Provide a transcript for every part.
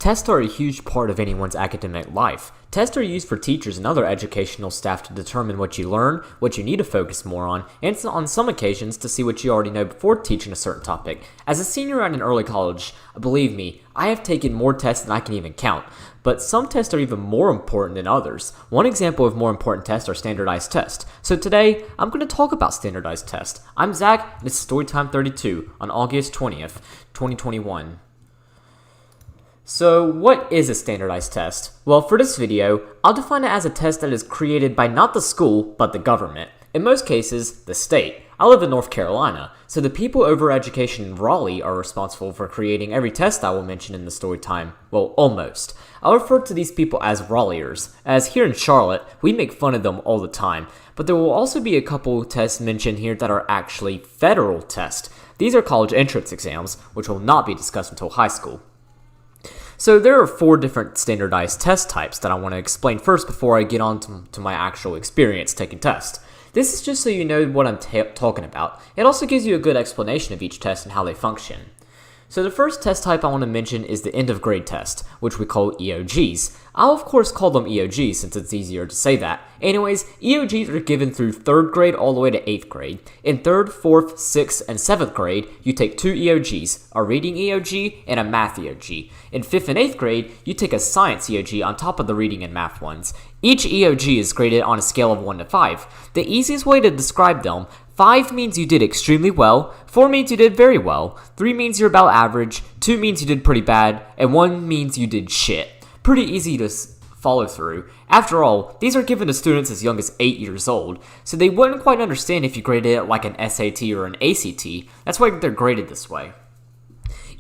Tests are a huge part of anyone's academic life. Tests are used for teachers and other educational staff to determine what you learn, what you need to focus more on, and on some occasions to see what you already know before teaching a certain topic. As a senior at an early college, believe me, I have taken more tests than I can even count. But some tests are even more important than others. One example of more important tests are standardized tests. So today, I'm going to talk about standardized tests. I'm Zach, and this is Storytime 32 on August 20th, 2021. So what is a standardized test? Well, for this video, I'll define it as a test that is created by not the school, but the government. In most cases, the state. I live in North Carolina, so the people over education in Raleigh are responsible for creating every test I will mention in the story time. Well, almost. I'll refer to these people as Raleighers, as here in Charlotte, we make fun of them all the time. But there will also be a couple tests mentioned here that are actually federal tests. These are college entrance exams, which will not be discussed until high school. So there are 4 different standardized test types that I want to explain first before I get on to my actual experience taking tests. This is just so you know what I'm talking about. It also gives you a good explanation of each test and how they function. So the first test type I want to mention is the end of grade test, which we call EOGs. I'll of course call them EOGs since it's easier to say that. Anyways, EOGs are given through 3rd grade all the way to 8th grade. In 3rd, 4th, 6th, and 7th grade, you take 2 EOGs, a reading EOG and a math EOG. In 5th and 8th grade, you take a science EOG on top of the reading and math ones. Each EOG is graded on a scale of 1 to 5. The easiest way to describe them: 5 means you did extremely well, 4 means you did very well, 3 means you're about average, 2 means you did pretty bad, and 1 means you did shit. Pretty easy to follow through. After all, these are given to students as young as 8 years old, so they wouldn't quite understand if you graded it like an SAT or an ACT. That's why they're graded this way.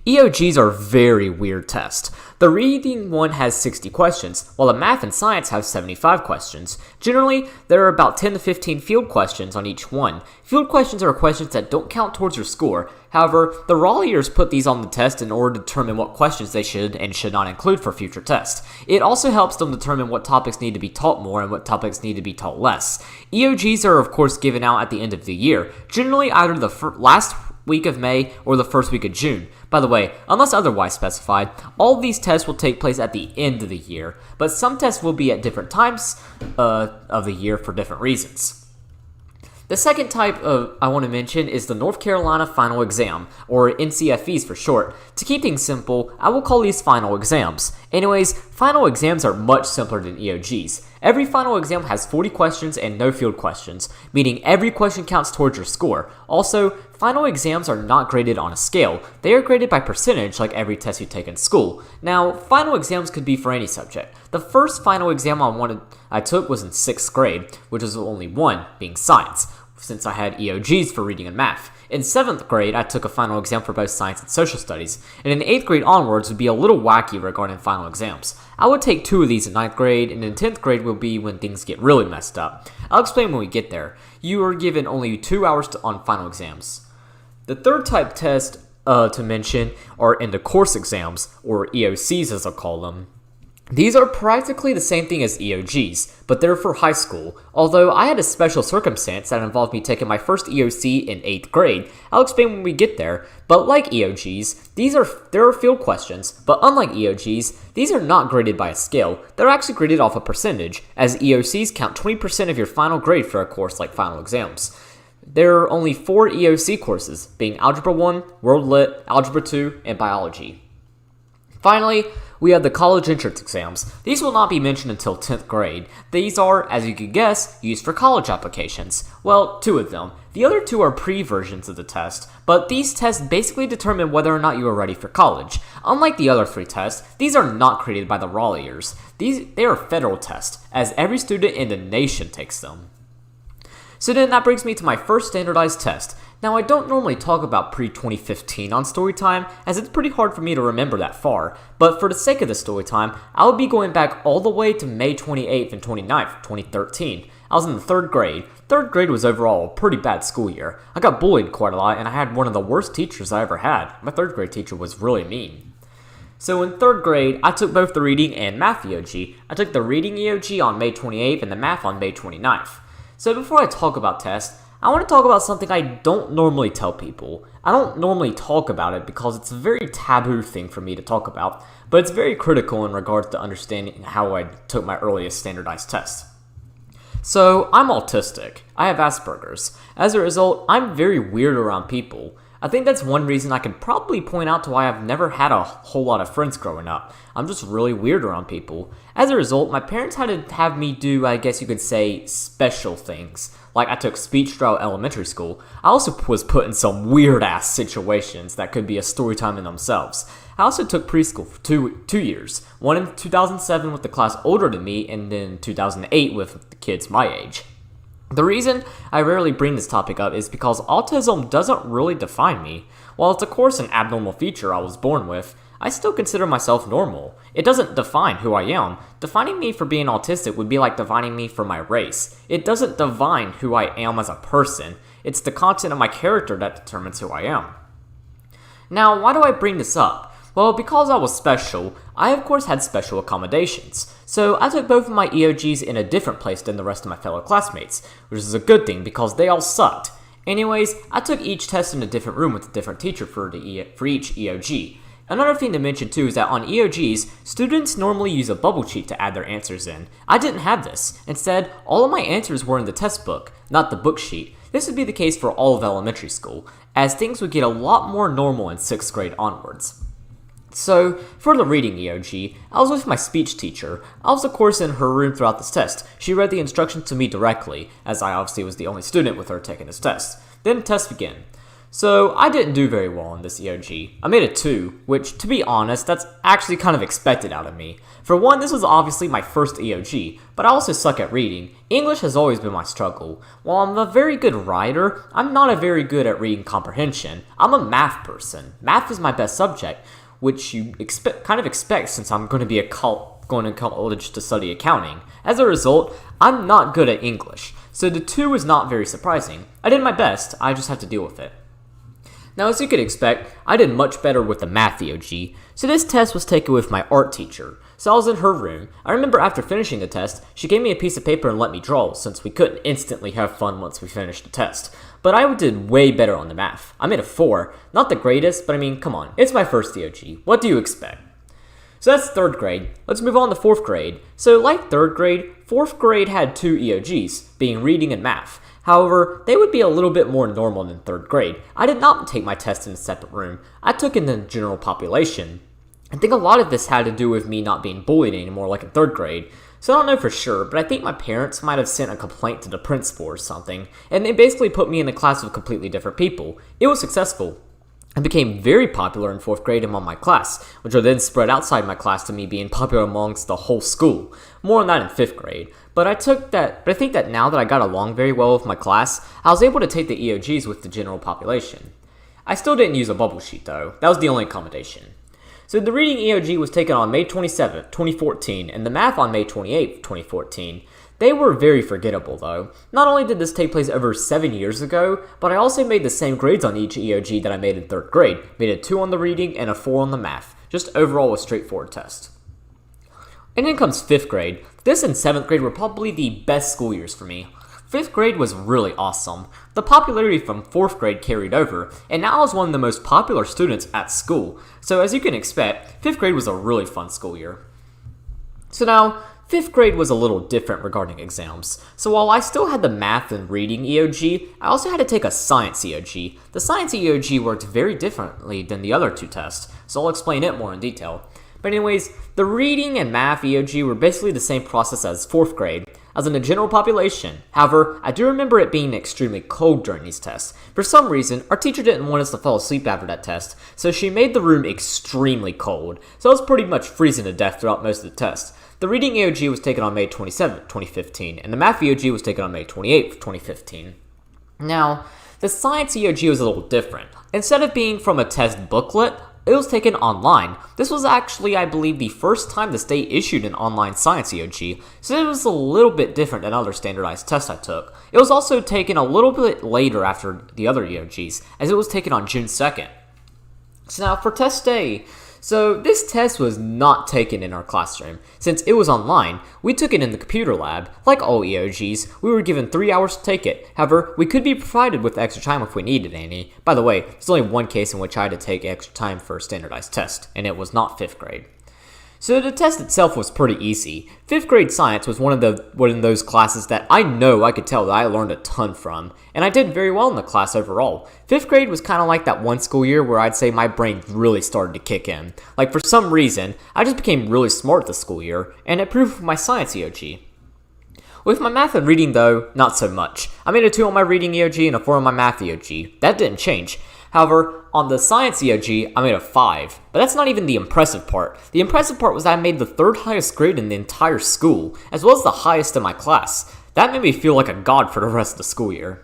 EOGs are very weird tests. The reading one has 60 questions, while the math and science have 75 questions. Generally, there are about 10 to 15 field questions on each one. Field questions are questions that don't count towards your score. However, the Raleighers put these on the test in order to determine what questions they should and should not include for future tests. It also helps them determine what topics need to be taught more and what topics need to be taught less. EOGs are of course given out at the end of the year, generally either the last week of May or the first week of June. By the way, unless otherwise specified, all of these tests will take place at the end of the year, but some tests will be at different times of the year for different reasons. The second type I want to mention is the North Carolina Final Exam, or NCFEs for short. To keep things simple, I will call these final exams. Anyways, final exams are much simpler than EOGs. Every final exam has 40 questions and no field questions, meaning every question counts towards your score. Also, final exams are not graded on a scale. They are graded by percentage like every test you take in school. Now, final exams could be for any subject. The first final exam I took was in 6th grade, which was only one, being science, since I had EOGs for reading and math. In 7th grade, I took a final exam for both science and social studies, and in 8th grade onwards would be a little wacky regarding final exams. I would take 2 of these in 9th grade, and in 10th grade will be when things get really messed up. I'll explain when we get there. You are given only 2 hours on final exams. The third type test to mention are end of course exams, or EOCs as I'll call them. These are practically the same thing as EOGs, but they're for high school, although I had a special circumstance that involved me taking my first EOC in 8th grade. I'll explain when we get there, but like EOGs, there are field questions, but unlike EOGs, these are not graded by a scale. They're actually graded off a percentage, as EOCs count 20% of your final grade for a course like final exams. There are only 4 EOC courses, being Algebra 1, World Lit, Algebra 2, and Biology. Finally, we have the college entrance exams. These will not be mentioned until 10th grade. These are, as you could guess, used for college applications. Well, 2 of them. The other 2 are pre-versions of the test, but these tests basically determine whether or not you are ready for college. Unlike the other 3 tests, these are not created by the Raleighers. They are federal tests, as every student in the nation takes them. So then that brings me to my first standardized test. Now, I don't normally talk about pre-2015 on Storytime, as it's pretty hard for me to remember that far, but for the sake of the Storytime, I will be going back all the way to May 28th and 29th, 2013. I was in the 3rd grade. 3rd grade was overall a pretty bad school year. I got bullied quite a lot, and I had one of the worst teachers I ever had. My 3rd grade teacher was really mean. So in 3rd grade, I took both the reading and math EOG. I took the reading EOG on May 28th and the math on May 29th. So before I talk about tests, I want to talk about something I don't normally tell people. I don't normally talk about it because it's a very taboo thing for me to talk about, but it's very critical in regards to understanding how I took my earliest standardized test. So, I'm autistic. I have Asperger's. As a result, I'm very weird around people. I think that's one reason I can probably point out to why I've never had a whole lot of friends growing up. I'm just really weird around people. As a result, my parents had to have me do, I guess you could say, special things. Like I took speech throughout elementary school. I also was put in some weird-ass situations that could be a story time in themselves. I also took preschool for two years. One in 2007 with the class older than me, and then 2008 with the kids my age. The reason I rarely bring this topic up is because autism doesn't really define me. While it's of course an abnormal feature I was born with, I still consider myself normal. It doesn't define who I am. Defining me for being autistic would be like defining me for my race. It doesn't define who I am as a person. It's the content of my character that determines who I am. Now, why do I bring this up? Well, because I was special, I of course had special accommodations. So I took both of my EOGs in a different place than the rest of my fellow classmates, which is a good thing because they all sucked. Anyways, I took each test in a different room with a different teacher for each EOG. Another thing to mention too is that on EOGs, students normally use a bubble sheet to add their answers in. I didn't have this. Instead, all of my answers were in the test book, not the book sheet. This would be the case for all of elementary school, as things would get a lot more normal in 6th grade onwards. So, for the reading EOG, I was with my speech teacher. I was of course in her room throughout this test. She read the instructions to me directly, as I obviously was the only student with her taking this test. Then the test began. So, I didn't do very well in this EOG. I made a 2, which, to be honest, that's actually kind of expected out of me. For one, this was obviously my first EOG, but I also suck at reading. English has always been my struggle. While I'm a very good writer, I'm not a very good at reading comprehension. I'm a math person. Math is my best subject, which you kind of expect since I'm going to be going to college to study accounting. As a result, I'm not good at English, so the 2 is not very surprising. I did my best, I just have to deal with it. Now, as you could expect, I did much better with the math EOG, so this test was taken with my art teacher. So I was in her room. I remember after finishing the test, she gave me a piece of paper and let me draw, since we couldn't instantly have fun once we finished the test. But I did way better on the math. I made a 4. Not the greatest, but I mean, come on, it's my first EOG. What do you expect? So that's 3rd grade. Let's move on to 4th grade. So like 3rd grade, 4th grade had 2 EOGs, being reading and math. However, they would be a little bit more normal than 3rd grade. I did not take my test in a separate room. I took in the general population. I think a lot of this had to do with me not being bullied anymore like in 3rd grade. So I don't know for sure, but I think my parents might have sent a complaint to the principal or something, and they basically put me in a class of completely different people. It was successful. I became very popular in 4th grade among my class, which would then spread outside my class to me being popular amongst the whole school. More on that in 5th grade. But I think that now that I got along very well with my class, I was able to take the EOGs with the general population. I still didn't use a bubble sheet though. That was the only accommodation. So the reading EOG was taken on May 27, 2014, and the math on May 28, 2014. They were very forgettable though. Not only did this take place over 7 years ago, but I also made the same grades on each EOG that I made in 3rd grade. Made a 2 on the reading and a 4 on the math. Just overall a straightforward test. And then comes 5th grade. This and 7th grade were probably the best school years for me. 5th grade was really awesome. The popularity from 4th grade carried over, and now I was one of the most popular students at school. So as you can expect, 5th grade was a really fun school year. So now, 5th grade was a little different regarding exams. So while I still had the math and reading EOG, I also had to take a science EOG. The science EOG worked very differently than the other 2 tests, so I'll explain it more in detail. But anyways, the reading and math EOG were basically the same process as 4th grade, as in the general population. However, I do remember it being extremely cold during these tests. For some reason, our teacher didn't want us to fall asleep after that test, so she made the room extremely cold. So I was pretty much freezing to death throughout most of the test. The reading EOG was taken on May 27, 2015, and the math EOG was taken on May 28, 2015. Now, the science EOG was a little different. Instead of being from a test booklet, it was taken online. This was actually, I believe, the first time the state issued an online science EOG, so it was a little bit different than other standardized tests I took. It was also taken a little bit later after the other EOGs, as it was taken on June 2nd. So now for test A, So this test was not taken in our classroom. Since it was online, we took it in the computer lab. Like all EOGs, we were given 3 hours to take it. However, we could be provided with extra time if we needed any. By the way, there's only one case in which I had to take extra time for a standardized test, and it was not 5th grade. So the test itself was pretty easy. 5th grade science was one of those classes that I know I could tell that I learned a ton from, and I did very well in the class overall. 5th grade was kind of like that one school year where I'd say my brain really started to kick in. Like for some reason, I just became really smart this school year, and it proved with my science EOG. With my math and reading though, not so much. I made a 2 on my reading EOG and a 4 on my math EOG. That didn't change. However, on the science EOG, I made a 5. But that's not even the impressive part. The impressive part was that I made the 3rd highest grade in the entire school, as well as the highest in my class. That made me feel like a god for the rest of the school year.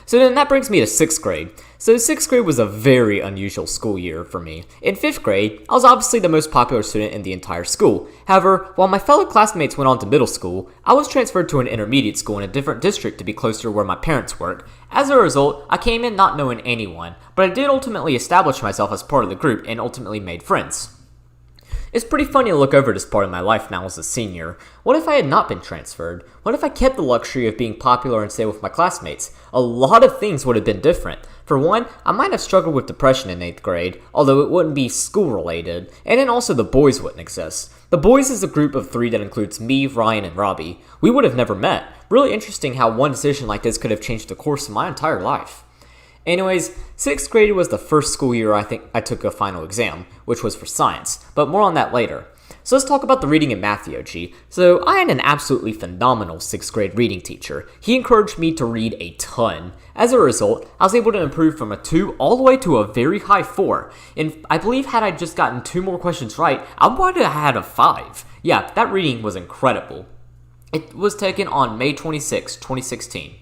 So then that brings me to 6th grade. So 6th grade was a very unusual school year for me. In 5th grade, I was obviously the most popular student in the entire school. However, while my fellow classmates went on to middle school, I was transferred to an intermediate school in a different district to be closer to where my parents work. As a result, I came in not knowing anyone, but I did ultimately establish myself as part of the group and ultimately made friends. It's pretty funny to look over this part of my life now as a senior. What if I had not been transferred? What if I kept the luxury of being popular and stayed with my classmates? A lot of things would have been different. For one, I might have struggled with depression in 8th grade, although it wouldn't be school-related, and then also the boys wouldn't exist. The boys is a group of 3 that includes me, Ryan, and Robbie. We would have never met. Really interesting how one decision like this could have changed the course of my entire life. Anyways, 6th grade was the first school year I think I took a final exam, which was for science, but more on that later. So let's talk about the reading and math EOG. So I had an absolutely phenomenal 6th grade reading teacher. He encouraged me to read a ton. As a result, I was able to improve from a 2 all the way to a very high 4. And I believe had I just gotten 2 more questions right, I would have had a 5. Yeah, that reading was incredible. It was taken on May 26, 2016.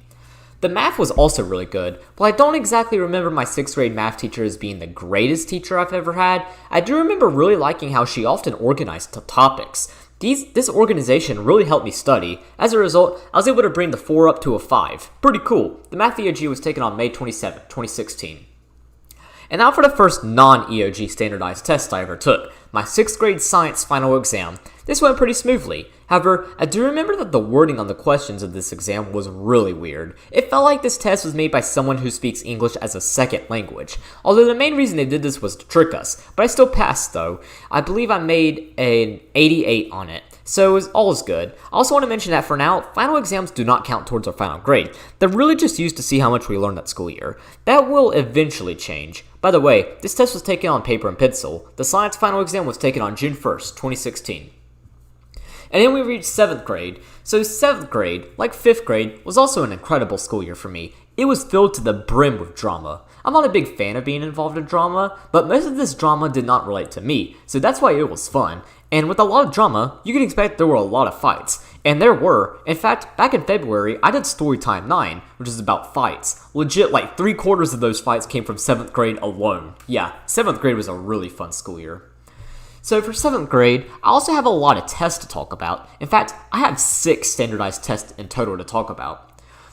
The math was also really good. While I don't exactly remember my 6th grade math teacher as being the greatest teacher I've ever had, I do remember really liking how she often organized topics. This organization really helped me study. As a result, I was able to bring the 4 up to a 5. Pretty cool. The math EOG was taken on May 27, 2016. And now for the first non-EOG standardized test I ever took, my 6th grade science final exam. This went pretty smoothly. However, I do remember that the wording on the questions of this exam was really weird. It felt like this test was made by someone who speaks English as a second language. Although the main reason they did this was to trick us, but I still passed though. I believe I made an 88 on it. So all is good. I also want to mention that for now, final exams do not count towards our final grade. They're really just used to see how much we learned that school year. That will eventually change. By the way, this test was taken on paper and pencil. The science final exam was taken on June 1st, 2016. And then we reached 7th grade. So 7th grade, like 5th grade, was also an incredible school year for me. It was filled to the brim with drama. I'm not a big fan of being involved in drama, but most of this drama did not relate to me, so that's why it was fun. And with a lot of drama, you can expect there were a lot of fights. And there were. In fact, back in February, I did Storytime 9, which is about fights. Legit, like 3/4 of those fights came from 7th grade alone. Yeah, 7th grade was a really fun school year. So for 7th grade, I also have a lot of tests to talk about. In fact, I have 6 standardized tests in total to talk about.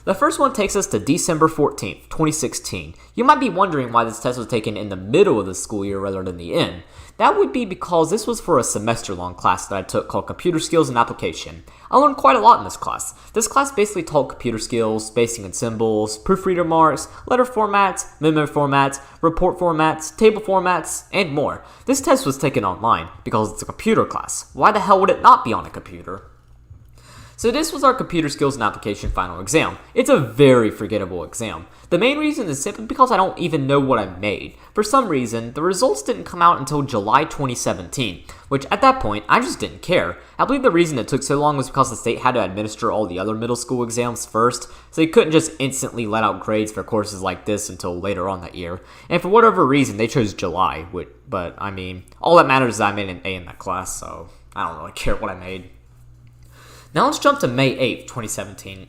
The first one takes us to December 14th, 2016. You might be wondering why this test was taken in the middle of the school year rather than the end. That would be because this was for a semester-long class that I took called Computer Skills and Application. I learned quite a lot in this class. This class basically taught computer skills, spacing and symbols, proofreader marks, letter formats, memo formats, report formats, table formats, and more. This test was taken online because it's a computer class. Why the hell would it not be on a computer? So this was our Computer Skills and Application final exam. It's a very forgettable exam. The main reason is simply because I don't even know what I made. For some reason, the results didn't come out until July 2017, which at that point, I just didn't care. I believe the reason it took so long was because the state had to administer all the other middle school exams first, so they couldn't just instantly let out grades for courses like this until later on that year. And for whatever reason, they chose July, but I mean, all that matters is I made an A in that class, so I don't really care what I made. Now let's jump to May 8th, 2017.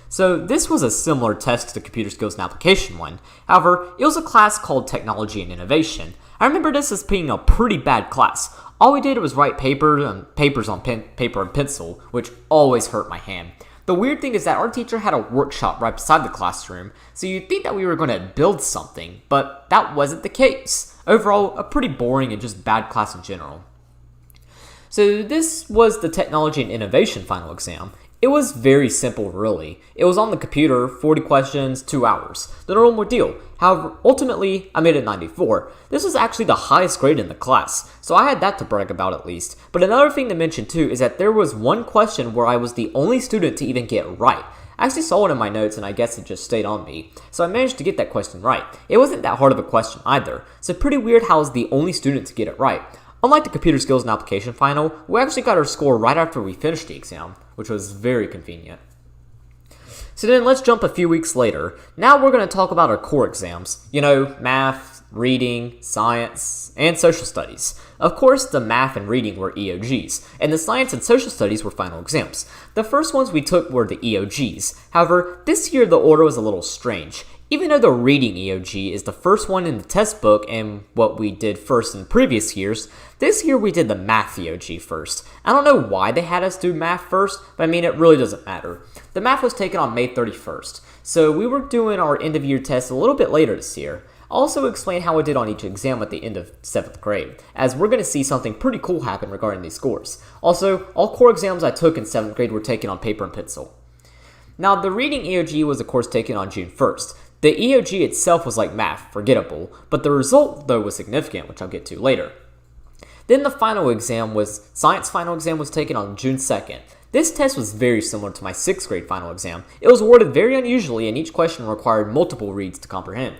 So this was a similar test to the Computer Skills and Application one. However, it was a class called Technology and Innovation. I remember this as being a pretty bad class. All we did was write papers on paper and pencil, which always hurt my hand. The weird thing is that our teacher had a workshop right beside the classroom, so you'd think that we were going to build something, but that wasn't the case. Overall, a pretty boring and just bad class in general. So this was the Technology and Innovation final exam. It was very simple, really. It was on the computer, 40 questions, 2 hours. The normal deal. However, ultimately, I made a 94. This was actually the highest grade in the class, so I had that to brag about at least. But another thing to mention too is that there was one question where I was the only student to even get right. I actually saw it in my notes and I guess it just stayed on me. So I managed to get that question right. It wasn't that hard of a question either, so pretty weird how I was the only student to get it right. Unlike the Computer Skills and Application final, we actually got our score right after we finished the exam, which was very convenient. So then let's jump a few weeks later. Now we're going to talk about our core exams. You know, math, reading, science, and social studies. Of course, the math and reading were EOGs, and the science and social studies were final exams. The first ones we took were the EOGs. However, this year the order was a little strange. Even though the reading EOG is the first one in the test book and what we did first in previous years, this year we did the math EOG first. I don't know why they had us do math first, but I mean it really doesn't matter. The math was taken on May 31st, so we were doing our end of year test a little bit later this year. I'll also explain how I did on each exam at the end of 7th grade, as we're going to see something pretty cool happen regarding these scores. Also, all core exams I took in 7th grade were taken on paper and pencil. Now, the reading EOG was of course taken on June 1st. The EOG itself was like math, forgettable, but the result though was significant, which I'll get to later. Then the science final exam was taken on June 2nd. This test was very similar to my 6th grade final exam. It was awarded very unusually and each question required multiple reads to comprehend.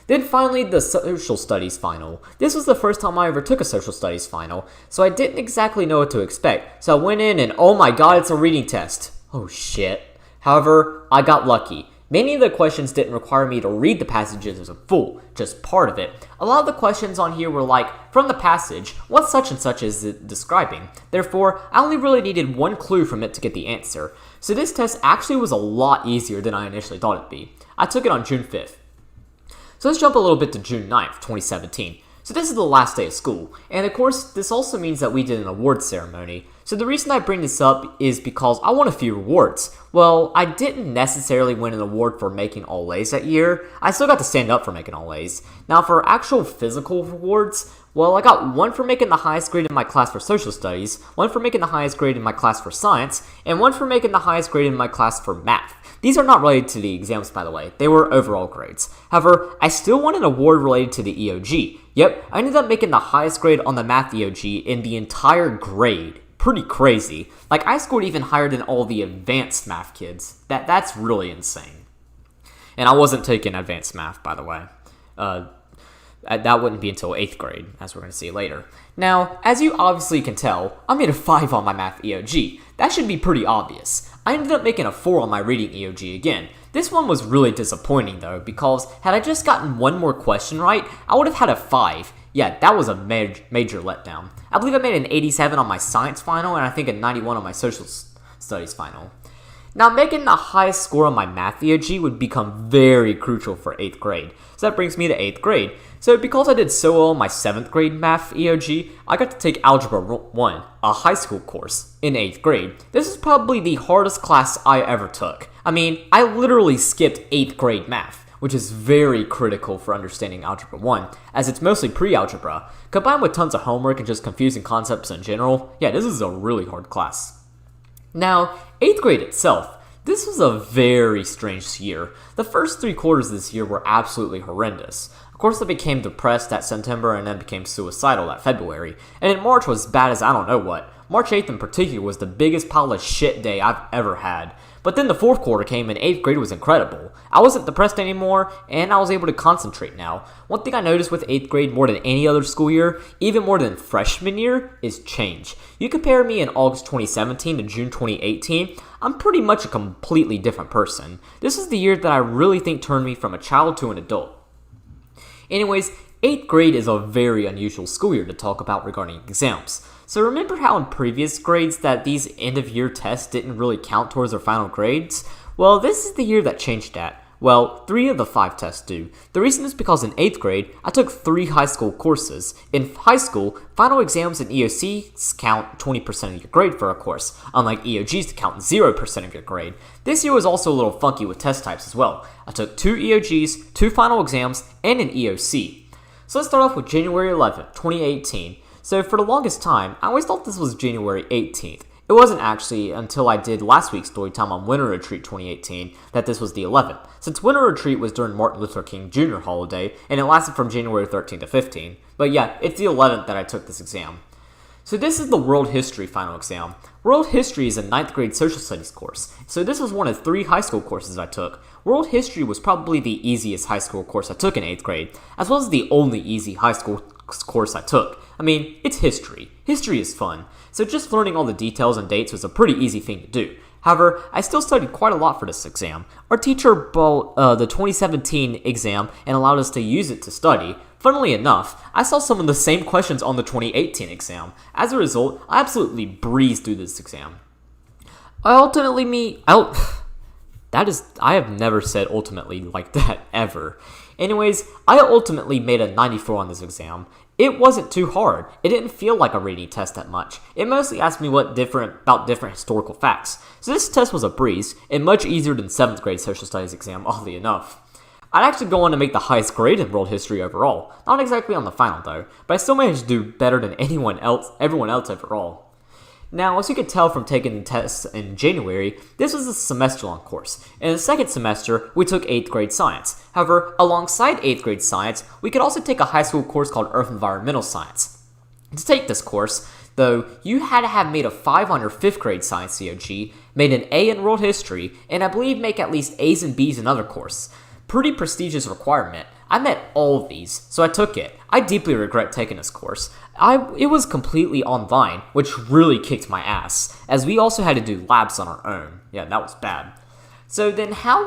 Then finally the social studies final. This was the first time I ever took a social studies final, so I didn't exactly know what to expect. So I went in and oh my god, it's a reading test. Oh shit. However, I got lucky. Many of the questions didn't require me to read the passages as a full, just part of it. A lot of the questions on here were like, from the passage, what such and such is it describing? Therefore, I only really needed one clue from it to get the answer. So this test actually was a lot easier than I initially thought it'd be. I took it on June 5th. So let's jump a little bit to June 9th, 2017. So this is the last day of school, and of course, this also means that we did an awards ceremony. So the reason I bring this up is because I won a few rewards. Well, I didn't necessarily win an award for making all A's that year. I still got to stand up for making all A's. Now for actual physical rewards, well, I got one for making the highest grade in my class for social studies, one for making the highest grade in my class for science, and one for making the highest grade in my class for math. These are not related to the exams, by the way. They were overall grades. However, I still won an award related to the EOG. Yep, I ended up making the highest grade on the math EOG in the entire grade. Pretty crazy. Like, I scored even higher than all the advanced math kids. That's really insane. And I wasn't taking advanced math, by the way. That wouldn't be until 8th grade, as we're going to see later. Now, as you obviously can tell, I made a 5 on my math EOG. That should be pretty obvious. I ended up making a 4 on my reading EOG again. This one was really disappointing though, because had I just gotten one more question right, I would have had a 5. Yeah, that was a major letdown. I believe I made an 87 on my science final, and I think a 91 on my social studies final. Now, making the highest score on my math EOG would become very crucial for 8th grade. So that brings me to 8th grade. So because I did so well in my 7th grade math EOG, I got to take Algebra 1, a high school course, in 8th grade. This is probably the hardest class I ever took. I mean, I literally skipped 8th grade math, which is very critical for understanding Algebra 1, as it's mostly pre-algebra. Combined with tons of homework and just confusing concepts in general, yeah, this is a really hard class. Now, 8th grade itself, this was a very strange year. The first 3 quarters of this year were absolutely horrendous. Of course, I became depressed that September and then became suicidal that February. And in March was bad as I don't know what. March 8th in particular was the biggest pile of shit day I've ever had. But then the 4th quarter came and 8th grade was incredible. I wasn't depressed anymore, and I was able to concentrate now. One thing I noticed with 8th grade more than any other school year, even more than freshman year, is change. You compare me in August 2017 to June 2018, I'm pretty much a completely different person. This is the year that I really think turned me from a child to an adult. Anyways, 8th grade is a very unusual school year to talk about regarding exams. So remember how in previous grades that these end-of-year tests didn't really count towards their final grades? Well, this is the year that changed that. Well, 3 of the 5 tests do. The reason is because in 8th grade, I took 3 high school courses. In high school, final exams and EOCs count 20% of your grade for a course, unlike EOGs that count 0% of your grade. This year was also a little funky with test types as well. I took 2 EOGs, 2 final exams, and an EOC. So let's start off with January 11th, 2018. So for the longest time, I always thought this was January 18th. It wasn't actually until I did last week's Storytime on Winter Retreat 2018 that this was the 11th, since Winter Retreat was during Martin Luther King Jr. holiday, and it lasted from January 13th to 15. But yeah, it's the 11th that I took this exam. So this is the World History final exam. World History is a 9th grade social studies course, so this was one of 3 high school courses I took. World History was probably the easiest high school course I took in 8th grade, as well as the only easy high school course I took. I mean, it's history. History is fun, so just learning all the details and dates was a pretty easy thing to do. However, I still studied quite a lot for this exam. Our teacher bought the 2017 exam and allowed us to use it to study. Funnily enough, I saw some of the same questions on the 2018 exam. As a result, I absolutely breezed through this exam. I have never said ultimately like that ever. Anyways, I ultimately made a 94 on this exam. It wasn't too hard. It didn't feel like a reading test that much. It mostly asked me about different historical facts. So this test was a breeze, and much easier than 7th grade social studies exam, oddly enough. I'd actually go on to make the highest grade in world history overall. Not exactly on the final though, but I still managed to do better than everyone else overall. Now, as you can tell from taking the tests in January, this was a semester-long course. In the second semester, we took 8th grade science. However, alongside 8th grade science, we could also take a high school course called Earth Environmental Science. To take this course, though, you had to have made a 5 on your 5th grade science COG, made an A in world history, and I believe make at least A's and B's in other courses. Pretty prestigious requirement. I met all of these, so I took it. I deeply regret taking this course. It was completely online, which really kicked my ass, as we also had to do labs on our own. Yeah, that was bad. So then how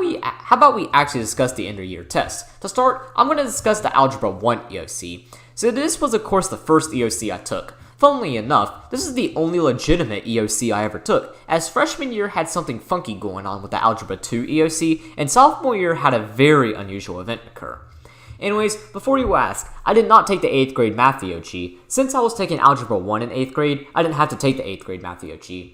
about we actually discuss the end of year test? To start, I'm going to discuss the Algebra 1 EOC. So this was of course the first EOC I took. Funnily enough, this is the only legitimate EOC I ever took, as freshman year had something funky going on with the Algebra 2 EOC, and sophomore year had a very unusual event occur. Anyways, before you ask, I did not take the 8th grade math EOG. Since I was taking Algebra 1 in 8th grade, I didn't have to take the 8th grade math EOG.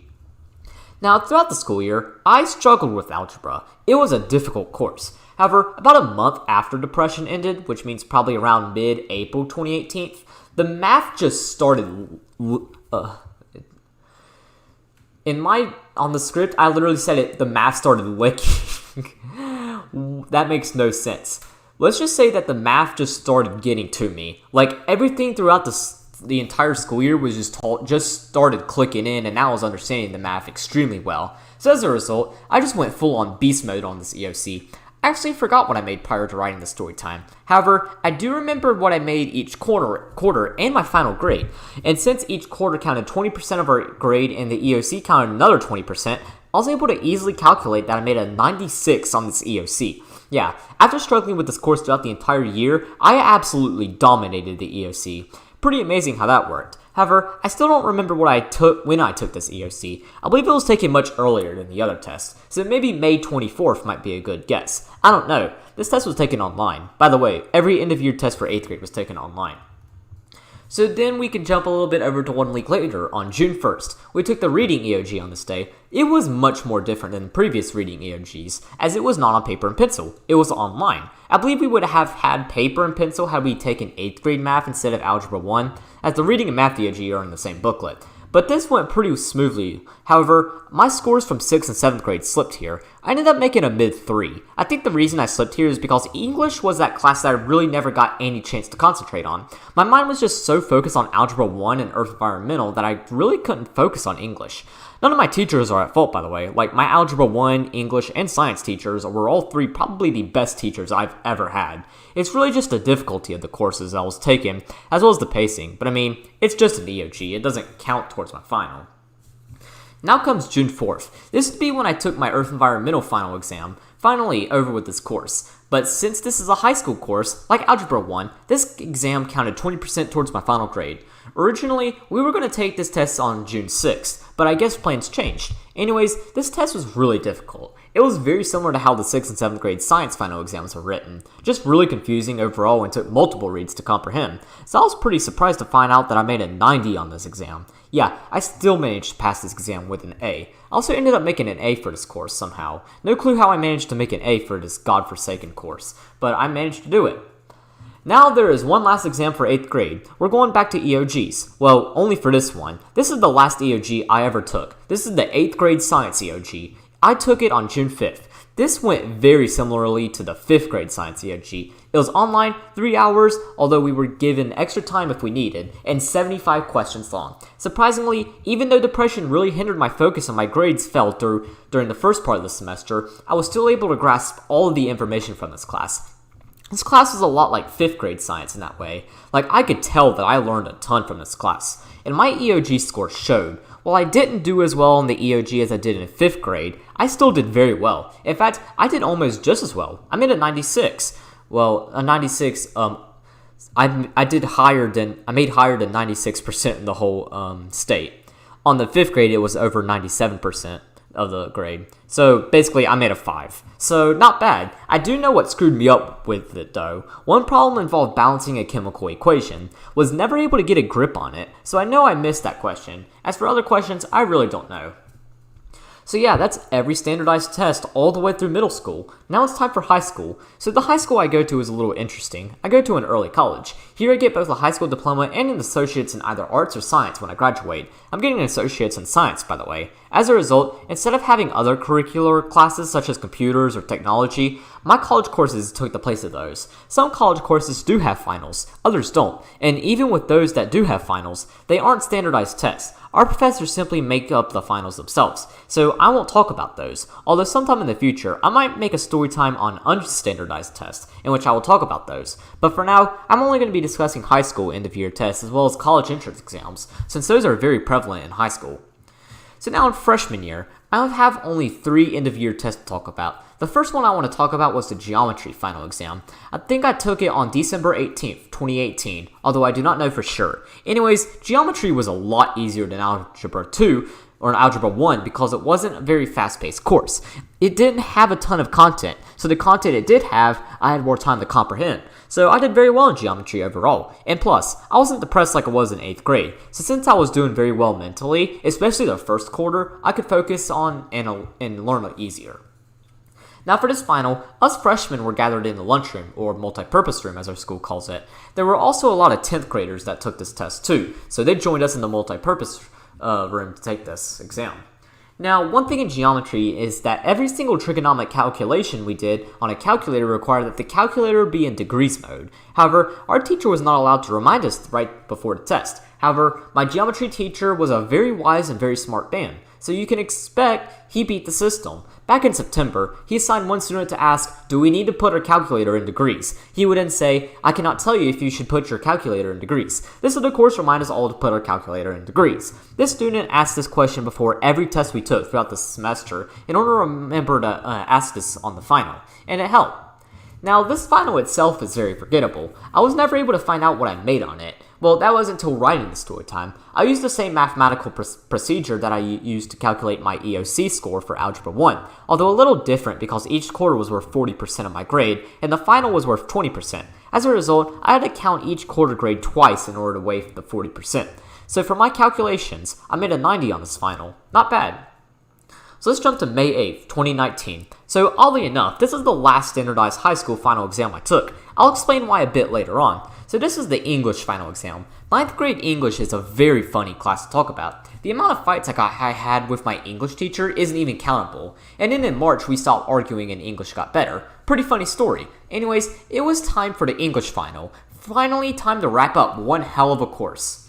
Now, throughout the school year, I struggled with algebra. It was a difficult course. However, about a month after depression ended, which means probably around mid-April 2018, the math just started... on the script, I literally said it, the math started licking. That makes no sense. Let's just say that the math just started getting to me. Like, everything throughout the entire school year was just started clicking in, and now I was understanding the math extremely well. So as a result, I just went full on beast mode on this EOC. I actually forgot what I made prior to writing the story time. However, I do remember what I made each quarter and my final grade. And since each quarter counted 20% of our grade and the EOC counted another 20%, I was able to easily calculate that I made a 96 on this EOC. Yeah, after struggling with this course throughout the entire year, I absolutely dominated the EOC. Pretty amazing how that worked. However, I still don't remember what I took when I took this EOC. I believe it was taken much earlier than the other tests, so maybe May 24th might be a good guess. I don't know. This test was taken online. By the way, every end of year test for 8th grade was taken online. So then we can jump a little bit over to 1 week later, on June 1st. We took the reading EOG on this day. It was much more different than previous reading EOGs, as it was not on paper and pencil. It was online. I believe we would have had paper and pencil had we taken 8th grade math instead of Algebra 1, as the reading and math EOG are in the same booklet. But this went pretty smoothly. However, my scores from 6th and 7th grade slipped here. I ended up making a mid-3. I think the reason I slipped here is because English was that class that I really never got any chance to concentrate on. My mind was just so focused on Algebra 1 and Earth Environmental that I really couldn't focus on English. None of my teachers are at fault, by the way. Like, my Algebra 1, English, and Science teachers were all 3 probably the best teachers I've ever had. It's really just the difficulty of the courses I was taking, as well as the pacing. But I mean, it's just an EOG. It doesn't count towards my final. Now comes June 4th. This would be when I took my Earth Environmental final exam. Finally over with this course. But since this is a high school course, like Algebra 1, this exam counted 20% towards my final grade. Originally, we were going to take this test on June 6th, but I guess plans changed. Anyways, this test was really difficult. It was very similar to how the 6th and 7th grade science final exams were written, just really confusing overall and took multiple reads to comprehend. So I was pretty surprised to find out that I made a 90 on this exam. Yeah, I still managed to pass this exam with an A. I also ended up making an A for this course somehow. No clue how I managed to make an A for this godforsaken course, but I managed to do it. Now there is one last exam for 8th grade. We're going back to EOGs. Well, only for this one. This is the last EOG I ever took. This is the 8th grade science EOG. I took it on June 5th. This went very similarly to the 5th grade science EOG. It was online, 3 hours, although we were given extra time if we needed, and 75 questions long. Surprisingly, even though depression really hindered my focus and my grades fell during the first part of the semester, I was still able to grasp all of the information from this class. This class was a lot like 5th grade science in that way. Like, I could tell that I learned a ton from this class. And my EOG score showed. While I didn't do as well in the EOG as I did in 5th grade, I still did very well. In fact, I did almost just as well. I made a 96. Well, a 96, I made higher than 96% in the whole state. On the 5th grade, it was over 97% of the grade. So basically, I made a 5. So not bad. I do know what screwed me up with it though. One problem involved balancing a chemical equation. Was never able to get a grip on it, so I know I missed that question. As for other questions, I really don't know. So yeah, that's every standardized test all the way through middle school. Now it's time for high school. So the high school I go to is a little interesting. I go to an early college. Here I get both a high school diploma and an associate's in either arts or science when I graduate. I'm getting an associate's in science, by the way. As a result, instead of having other curricular classes such as computers or technology, my college courses took the place of those. Some college courses do have finals, others don't. And even with those that do have finals, they aren't standardized tests. Our professors simply make up the finals themselves, so I won't talk about those, although sometime in the future I might make a story time on unstandardized tests, in which I will talk about those. But for now, I'm only going to be discussing high school end-of-year tests as well as college entrance exams, since those are very prevalent in high school. So now in freshman year, I have only 3 end-of-year tests to talk about. The first one I want to talk about was the geometry final exam. I think I took it on December 18th, 2018, although I do not know for sure. Anyways, geometry was a lot easier than Algebra 2 or Algebra 1 because it wasn't a very fast-paced course. It didn't have a ton of content, so the content it did have, I had more time to comprehend. So I did very well in geometry overall. And plus, I wasn't depressed like I was in 8th grade, so since I was doing very well mentally, especially the first quarter, I could focus on and learn it easier. Now for this final, us freshmen were gathered in the lunchroom, or multi-purpose room as our school calls it. There were also a lot of 10th graders that took this test too, so they joined us in the multi-purpose room to take this exam. Now, one thing in geometry is that every single trigonometric calculation we did on a calculator required that the calculator be in degrees mode. However, our teacher was not allowed to remind us right before the test. However, my geometry teacher was a very wise and very smart man, so you can expect he beat the system. Back in September, he assigned one student to ask, "Do we need to put our calculator in degrees?" He would then say, "I cannot tell you if you should put your calculator in degrees." This would of course remind us all to put our calculator in degrees. This student asked this question before every test we took throughout the semester in order to remember to ask this on the final, and it helped. Now, this final itself is very forgettable. I was never able to find out what I made on it. Well, that wasn't until writing the story time. I used the same mathematical procedure that I used to calculate my EOC score for Algebra 1, although a little different because each quarter was worth 40% of my grade, and the final was worth 20%. As a result, I had to count each quarter grade twice in order to weigh the 40%. So for my calculations, I made a 90 on this final. Not bad. So let's jump to May 8th, 2019. So oddly enough, this is the last standardized high school final exam I took. I'll explain why a bit later on. So this is the English final exam. 9th grade English is a very funny class to talk about. The amount of fights I had with my English teacher isn't even countable. And then in March, we stopped arguing and English got better. Pretty funny story. Anyways, it was time for the English final. Finally, time to wrap up one hell of a course.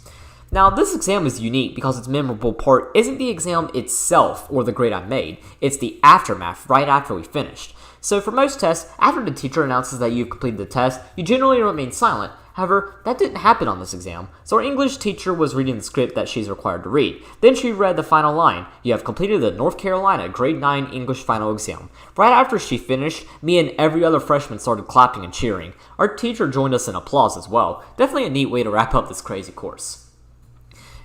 Now, this exam is unique because its memorable part isn't the exam itself or the grade I made, it's the aftermath right after we finished. So for most tests, after the teacher announces that you've completed the test, you generally remain silent. However, that didn't happen on this exam, so our English teacher was reading the script that she's required to read. Then she read the final line, "You have completed the North Carolina Grade 9 English final exam." Right after she finished, me and every other freshman started clapping and cheering. Our teacher joined us in applause as well. Definitely a neat way to wrap up this crazy course.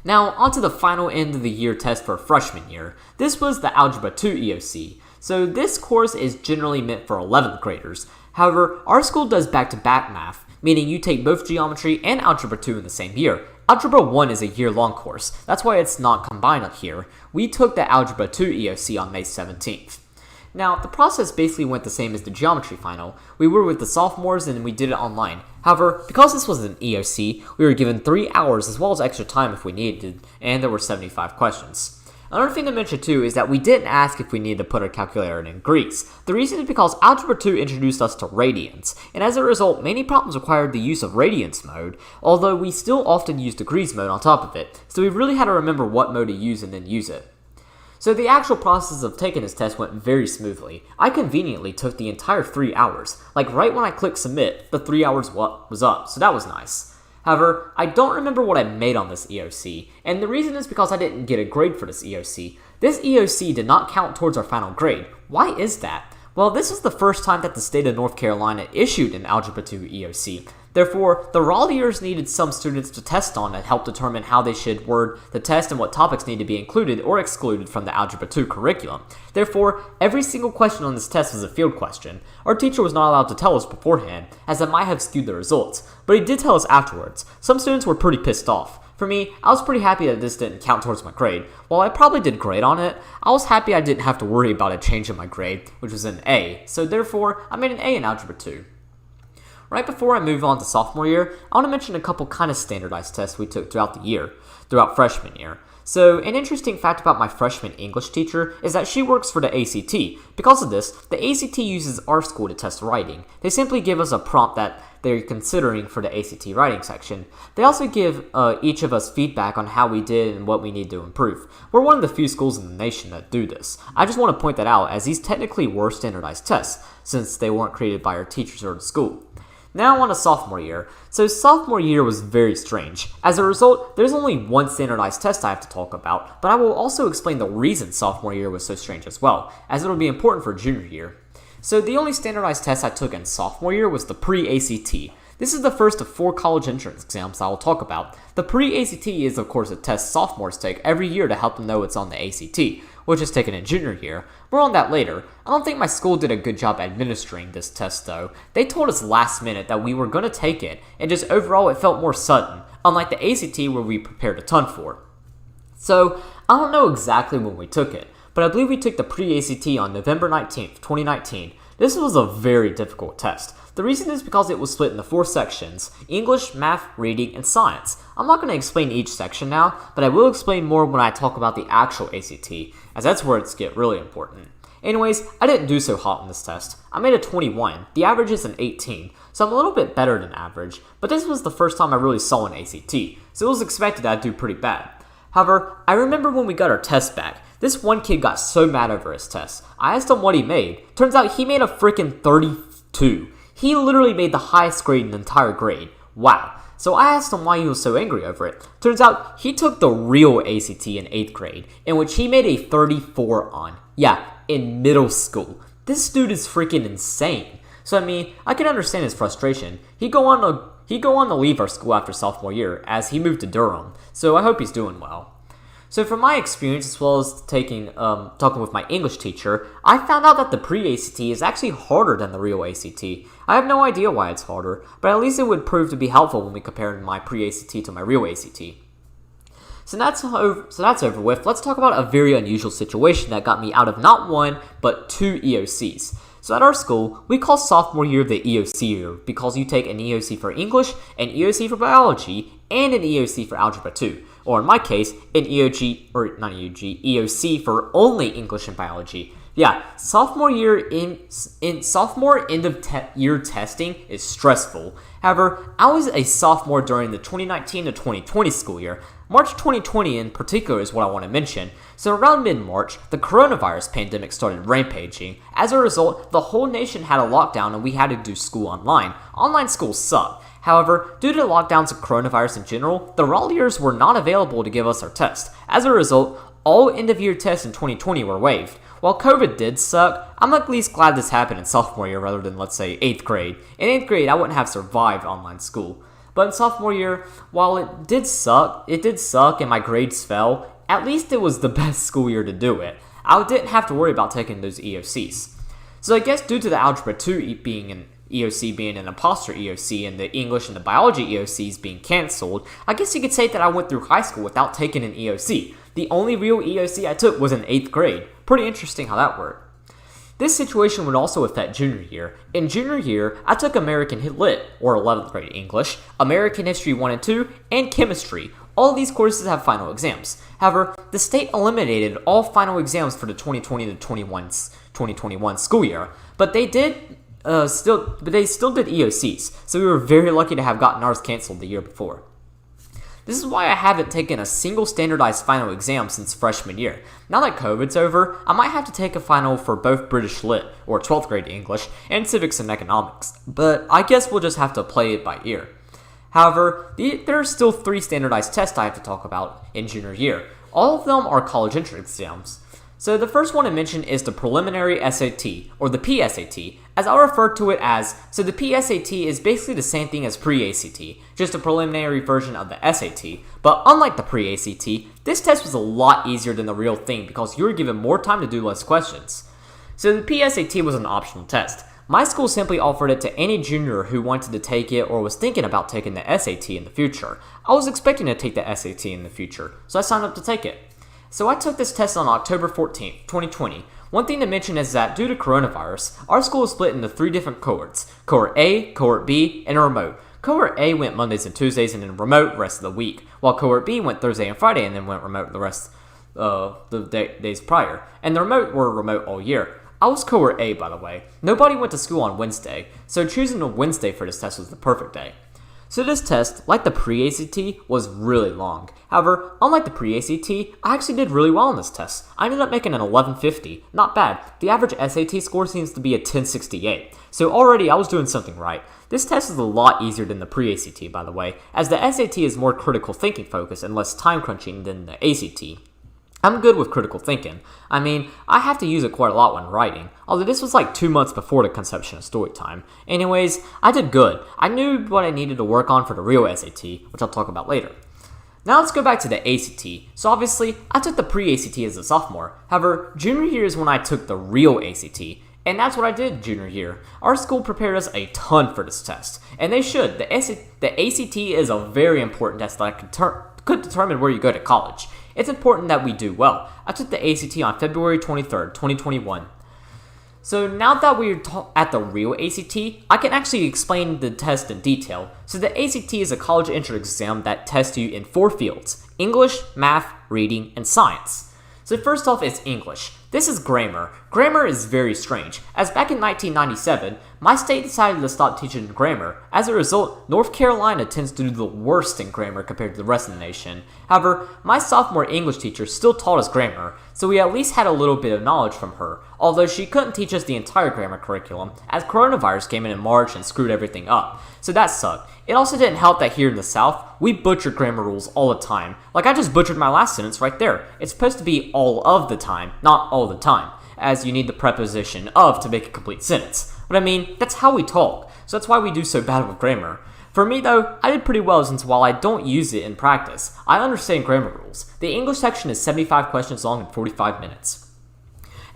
Now, on to the final end of the year test for freshman year. This was the Algebra 2 EOC. So this course is generally meant for 11th graders. However, our school does back-to-back math, meaning you take both geometry and Algebra 2 in the same year. Algebra 1 is a year-long course, that's why it's not combined here. We took the Algebra 2 EOC on May 17th. Now, the process basically went the same as the geometry final. We were with the sophomores and we did it online. However, because this was an EOC, we were given 3 hours as well as extra time if we needed, and there were 75 questions. Another thing to mention too is that we didn't ask if we needed to put our calculator in degrees. The reason is because Algebra 2 introduced us to radians, and as a result, many problems required the use of radians mode, although we still often use degrees mode on top of it, so we really had to remember what mode to use and then use it. So the actual process of taking this test went very smoothly. I conveniently took the entire 3 hours. Like right when I clicked submit, the 3 hours was up, so that was nice. However, I don't remember what I made on this EOC, and the reason is because I didn't get a grade for this EOC. This EOC did not count towards our final grade. Why is that? Well, this was the first time that the state of North Carolina issued an Algebra 2 EOC. Therefore, the Raleighers needed some students to test on to help determine how they should word the test and what topics need to be included or excluded from the Algebra 2 curriculum. Therefore, every single question on this test was a field question. Our teacher was not allowed to tell us beforehand, as that might have skewed the results, but he did tell us afterwards. Some students were pretty pissed off. For me, I was pretty happy that this didn't count towards my grade. While I probably did great on it, I was happy I didn't have to worry about a change in my grade, which was an A, so therefore, I made an A in Algebra 2. Right before I move on to sophomore year, I want to mention a couple kind of standardized tests we took throughout freshman year. So, an interesting fact about my freshman English teacher is that she works for the ACT. Because of this, the ACT uses our school to test writing. They simply give us a prompt that they're considering for the ACT writing section. They also give each of us feedback on how we did and what we need to improve. We're one of the few schools in the nation that do this. I just want to point that out, as these technically were standardized tests, since they weren't created by our teachers or the school. Now on to sophomore year. So sophomore year was very strange. As a result, there's only one standardized test I have to talk about, but I will also explain the reason sophomore year was so strange as well, as it will be important for junior year. So the only standardized test I took in sophomore year was the pre-ACT. This is the first of 4 college entrance exams I will talk about. The pre-ACT is of course a test sophomores take every year to help them know it's on the ACT, which is taken in junior year. More on that later. I don't think my school did a good job administering this test though. They told us last minute that we were going to take it, and just overall it felt more sudden, unlike the ACT where we prepared a ton for. So, I don't know exactly when we took it, but I believe we took the pre-ACT on November 19th, 2019. This was a very difficult test. The reason is because it was split into 4 sections: English, Math, Reading, and Science. I'm not going to explain each section now, but I will explain more when I talk about the actual ACT, as that's where it's get really important. Anyways, I didn't do so hot in this test. I made a 21, the average is an 18, so I'm a little bit better than average, but this was the first time I really saw an ACT, so it was expected that I'd do pretty bad. However, I remember when we got our test back, this one kid got so mad over his test. I asked him what he made. Turns out he made a freaking 32. He literally made the highest grade in the entire grade. Wow. So I asked him why he was so angry over it. Turns out he took the real ACT in 8th grade, in which he made a 34 on. Yeah, in middle school. This dude is freaking insane. So I mean, I can understand his frustration. He'd go on to leave our school after sophomore year, as he moved to Durham. So I hope he's doing well. So from my experience, as well as talking with my English teacher, I found out that the pre-ACT is actually harder than the real ACT. I have no idea why it's harder, but at least it would prove to be helpful when we compare my pre-ACT to my real ACT. So that's over with. Let's talk about a very unusual situation that got me out of not 1, but 2 EOCs. So at our school, we call sophomore year the EOC year because you take an EOC for English, an EOC for biology, and an EOC for Algebra 2. Or in my case, an EOC for only English and biology. Yeah, sophomore year sophomore end of year testing is stressful. However, I was a sophomore during the 2019 to 2020 school year. March 2020 in particular is what I want to mention. So around mid-March, the coronavirus pandemic started rampaging. As a result, the whole nation had a lockdown and we had to do school online. Online schools suck. However, due to lockdowns and coronavirus in general, the Raleighers were not available to give us our test. As a result, all end-of-year tests in 2020 were waived. While COVID did suck, I'm at least glad this happened in sophomore year rather than, let's say, 8th grade. In 8th grade, I wouldn't have survived online school. But in sophomore year, while it did suck and my grades fell, at least it was the best school year to do it. I didn't have to worry about taking those EOCs. So I guess due to the Algebra 2 being an EOC being an imposter EOC and the English and the Biology EOCs being cancelled, I guess you could say that I went through high school without taking an EOC. The only real EOC I took was in 8th grade. Pretty interesting how that worked. This situation would also affect junior year. In junior year, I took American Lit, or 11th grade English, American History 1 and 2, and Chemistry. All of these courses have final exams. However, the state eliminated all final exams for the 2020 to 2021 school year, but they still did EOCs, so we were very lucky to have gotten ours canceled the year before. This is why I haven't taken a single standardized final exam since freshman year. Now that COVID's over, I might have to take a final for both British Lit, or 12th grade English, and Civics and Economics, but I guess we'll just have to play it by ear. However, there are still 3 standardized tests I have to talk about in junior year. All of them are college entrance exams. So the first one to mention is the preliminary SAT, or the PSAT, as I'll refer to it as. So the PSAT is basically the same thing as pre-ACT, just a preliminary version of the SAT. But unlike the pre-ACT, this test was a lot easier than the real thing because you were given more time to do less questions. So the PSAT was an optional test. My school simply offered it to any junior who wanted to take it or was thinking about taking the SAT in the future. I was expecting to take the SAT in the future, so I signed up to take it. So I took this test on October 14th, 2020. One thing to mention is that due to coronavirus, our school is split into 3 different cohorts. Cohort A, Cohort B, and a remote. Cohort A went Mondays and Tuesdays and then remote the rest of the week, while Cohort B went Thursday and Friday and then went remote the rest of the days prior. And the remote were remote all year. I was Cohort A, by the way. Nobody went to school on Wednesday, so choosing a Wednesday for this test was the perfect day. So this test, like the pre-ACT, was really long. However, unlike the pre-ACT, I actually did really well on this test. I ended up making an 1150. Not bad. The average SAT score seems to be a 1068. So already I was doing something right. This test is a lot easier than the pre-ACT, by the way, as the SAT is more critical thinking focused and less time crunching than the ACT. I'm good with critical thinking. I mean, I have to use it quite a lot when writing, although this was like 2 months before the conception of Storytime. Anyways, I did good. I knew what I needed to work on for the real SAT, which I'll talk about later. Now let's go back to the ACT. So obviously, I took the pre-ACT as a sophomore. However, junior year is when I took the real ACT. And that's what I did junior year. Our school prepared us a ton for this test. And they should. The ACT is a very important test that could determine where you go to college. It's important that we do well. I took the ACT on February 23rd, 2021. So now that we're at the real ACT, I can actually explain the test in detail. So the ACT is a college entrance exam that tests you in 4 fields: English, math, reading, and science. So first off is English. This is grammar. Grammar is very strange, as back in 1997, my state decided to stop teaching grammar. As a result, North Carolina tends to do the worst in grammar compared to the rest of the nation. However, my sophomore English teacher still taught us grammar, so we at least had a little bit of knowledge from her, although she couldn't teach us the entire grammar curriculum, as coronavirus came in March and screwed everything up, so that sucked. It also didn't help that here in the South, we butcher grammar rules all the time. Like I just butchered my last sentence right there. It's supposed to be all of the time, not all the time, as you need the preposition of to make a complete sentence. But I mean, that's how we talk, so that's why we do so bad with grammar. For me though, I did pretty well since while I don't use it in practice, I understand grammar rules. The English section is 75 questions long and 45 minutes.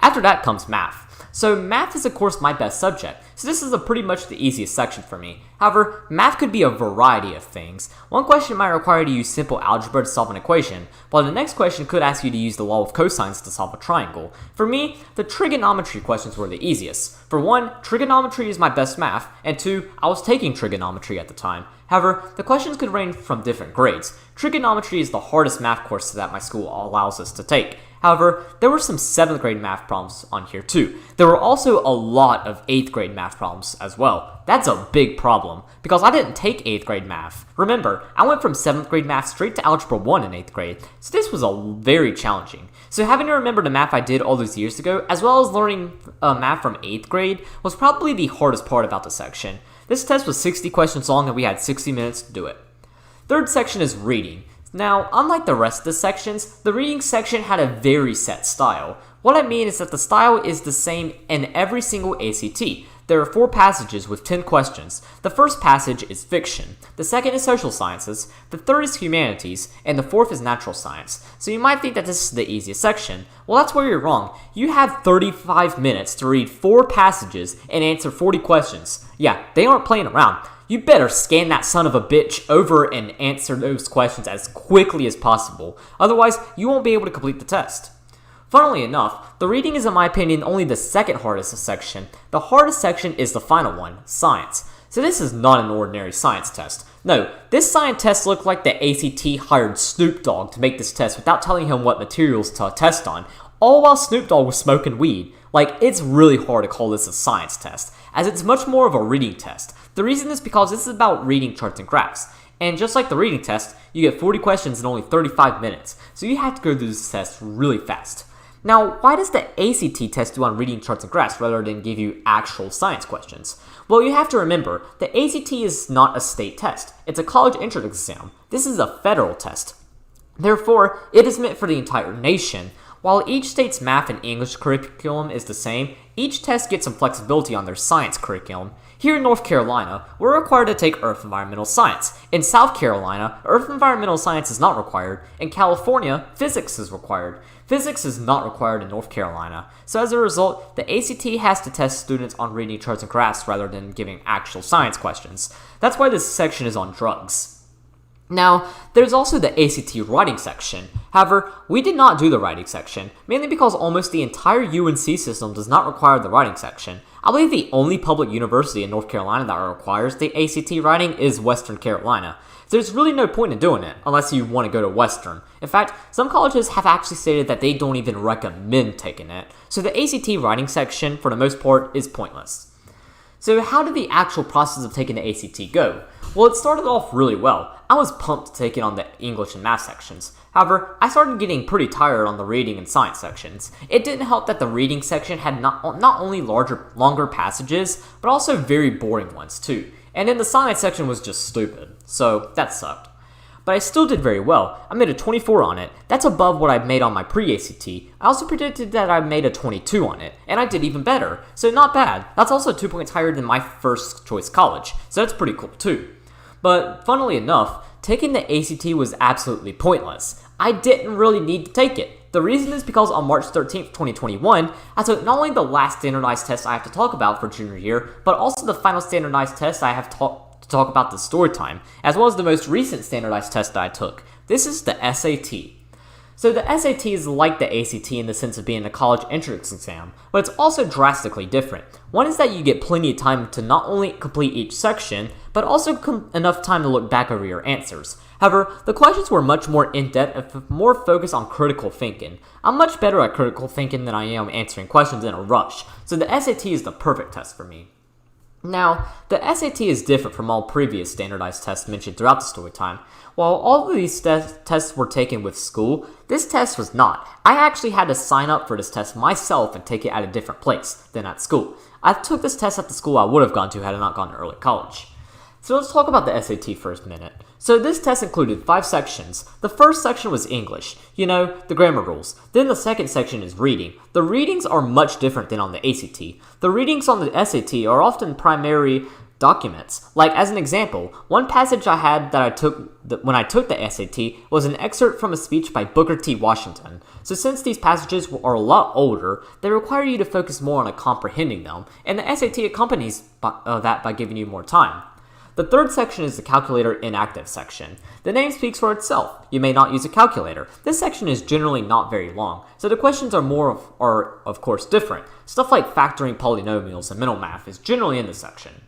After that comes math. So math is of course my best subject, so this is pretty much the easiest section for me. However, math could be a variety of things. One question might require you to use simple algebra to solve an equation, while the next question could ask you to use the law of cosines to solve a triangle. For me, the trigonometry questions were the easiest. For one, trigonometry is my best math, and 2, I was taking trigonometry at the time. However, the questions could range from different grades. Trigonometry is the hardest math course that my school allows us to take. However, there were some 7th grade math problems on here too. There were also a lot of 8th grade math problems as well. That's a big problem, because I didn't take 8th grade math. Remember, I went from 7th grade math straight to Algebra 1 in 8th grade, so this was very challenging. So having to remember the math I did all those years ago, as well as learning math from 8th grade, was probably the hardest part about the section. This test was 60 questions long and we had 60 minutes to do it. Third section is reading. Now, unlike the rest of the sections, the reading section had a very set style. What I mean is that the style is the same in every single ACT. There are 4 passages with 10 questions. The first passage is fiction, the second is social sciences, the third is humanities, and the fourth is natural science. So you might think that this is the easiest section. Well, that's where you're wrong. You have 35 minutes to read 4 passages and answer 40 questions. Yeah, they aren't playing around. You better scan that son of a bitch over and answer those questions as quickly as possible. Otherwise, you won't be able to complete the test. Funnily enough, the reading is in my opinion only the second hardest section. The hardest section is the final one, science. So this is not an ordinary science test. No, this science test looked like the ACT hired Snoop Dogg to make this test without telling him what materials to test on, all while Snoop Dogg was smoking weed. Like, it's really hard to call this a science test, as it's much more of a reading test. The reason is because this is about reading charts and graphs. And just like the reading test, you get 40 questions in only 35 minutes, so you have to go through this test really fast. Now, why does the ACT test you on reading charts and graphs rather than give you actual science questions? Well, you have to remember, the ACT is not a state test. It's a college entrance exam. This is a federal test. Therefore, it is meant for the entire nation. While each state's math and English curriculum is the same, each test gets some flexibility on their science curriculum. Here in North Carolina, we're required to take Earth Environmental Science. In South Carolina, Earth Environmental Science is not required. In California, physics is required. Physics is not required in North Carolina. So as a result, the ACT has to test students on reading charts and graphs rather than giving actual science questions. That's why this section is on drugs. Now, there's also the ACT writing section. However, we did not do the writing section, mainly because almost the entire UNC system does not require the writing section. I believe the only public university in North Carolina that requires the ACT writing is Western Carolina. There's really no point in doing it, unless you want to go to Western. In fact, some colleges have actually stated that they don't even recommend taking it. So the ACT writing section, for the most part, is pointless. So how did the actual process of taking the ACT go? Well, it started off really well. I was pumped to take it on the English and math sections. However, I started getting pretty tired on the reading and science sections. It didn't help that the reading section had not only longer passages, but also very boring ones too. And then the science section was just stupid, so that sucked. But I still did very well. I made a 24 on it. That's above what I made on my pre-ACT. I also predicted that I made a 22 on it, and I did even better. So not bad. That's also 2 points higher than my first choice college, so that's pretty cool too. But funnily enough, taking the ACT was absolutely pointless. I didn't really need to take it. The reason is because on March 13th, 2021, I took not only the last standardized test I have to talk about for junior year, but also the final standardized test I have to talk about the Storytime, as well as the most recent standardized test that I took. This is the SAT. So the SAT is like the ACT in the sense of being a college entrance exam, but it's also drastically different. One is that you get plenty of time to not only complete each section, but also enough time to look back over your answers. However, the questions were much more in-depth and more focused on critical thinking. I'm much better at critical thinking than I am answering questions in a rush, so the SAT is the perfect test for me. Now, the SAT is different from all previous standardized tests mentioned throughout the story time. While all of these tests were taken with school, this test was not. I actually had to sign up for this test myself and take it at a different place than at school. I took this test at the school I would have gone to had I not gone to early college. So let's talk about the SAT for a minute. So this test included 5 sections. The first section was English, the grammar rules. Then the second section is reading. The readings are much different than on the ACT. The readings on the SAT are often primary documents. Like, as an example, one passage I had that I took when I took the SAT was an excerpt from a speech by Booker T. Washington. So since these passages are a lot older, they require you to focus more on comprehending them, and the SAT accompanies that by giving you more time. The third section is the calculator inactive section. The name speaks for itself. You may not use a calculator. This section is generally not very long, so the questions are of course different. Stuff like factoring polynomials and mental math is generally in this section.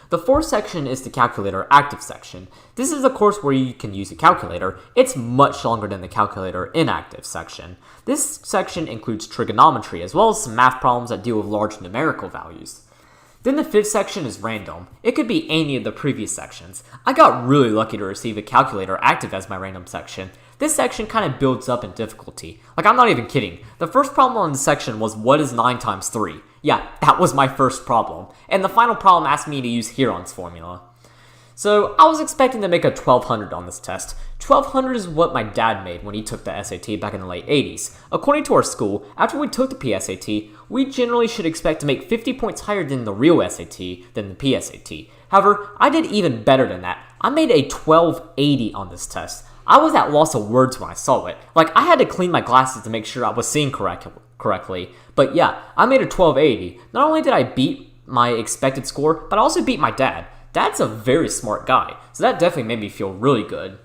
The fourth section is the calculator active section. This is a course where you can use a calculator. It's much longer than the calculator inactive section. This section includes trigonometry as well as some math problems that deal with large numerical values. Then the fifth section is random. It could be any of the previous sections. I got really lucky to receive a calculator active as my random section. This section kind of builds up in difficulty. Like, I'm not even kidding. The first problem on this section was what is 9 times 3? Yeah, that was my first problem. And the final problem asked me to use Heron's formula. So I was expecting to make a 1200 on this test. 1200 is what my dad made when he took the SAT back in the late 80s. According to our school, after we took the PSAT, we generally should expect to make 50 points higher than the real SAT than the PSAT. However, I did even better than that. I made a 1280 on this test. I was at loss of words when I saw it. Like, I had to clean my glasses to make sure I was seeing correctly. But yeah, I made a 1280. Not only did I beat my expected score, but I also beat my dad. Dad's a very smart guy, so that definitely made me feel really good.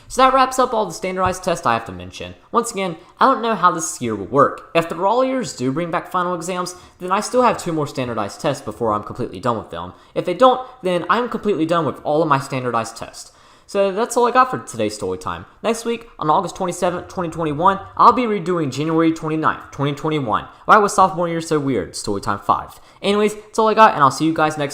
So that wraps up all the standardized tests I have to mention. Once again, I don't know how this year will work. If the raw years do bring back final exams, then I still have 2 more standardized tests before I'm completely done with them. If they don't, then I'm completely done with all of my standardized tests. So that's all I got for today's story time. Next week, on August 27th, 2021, I'll be redoing January 29th, 2021. Why was sophomore year so weird? Storytime 5. Anyways, that's all I got, and I'll see you guys next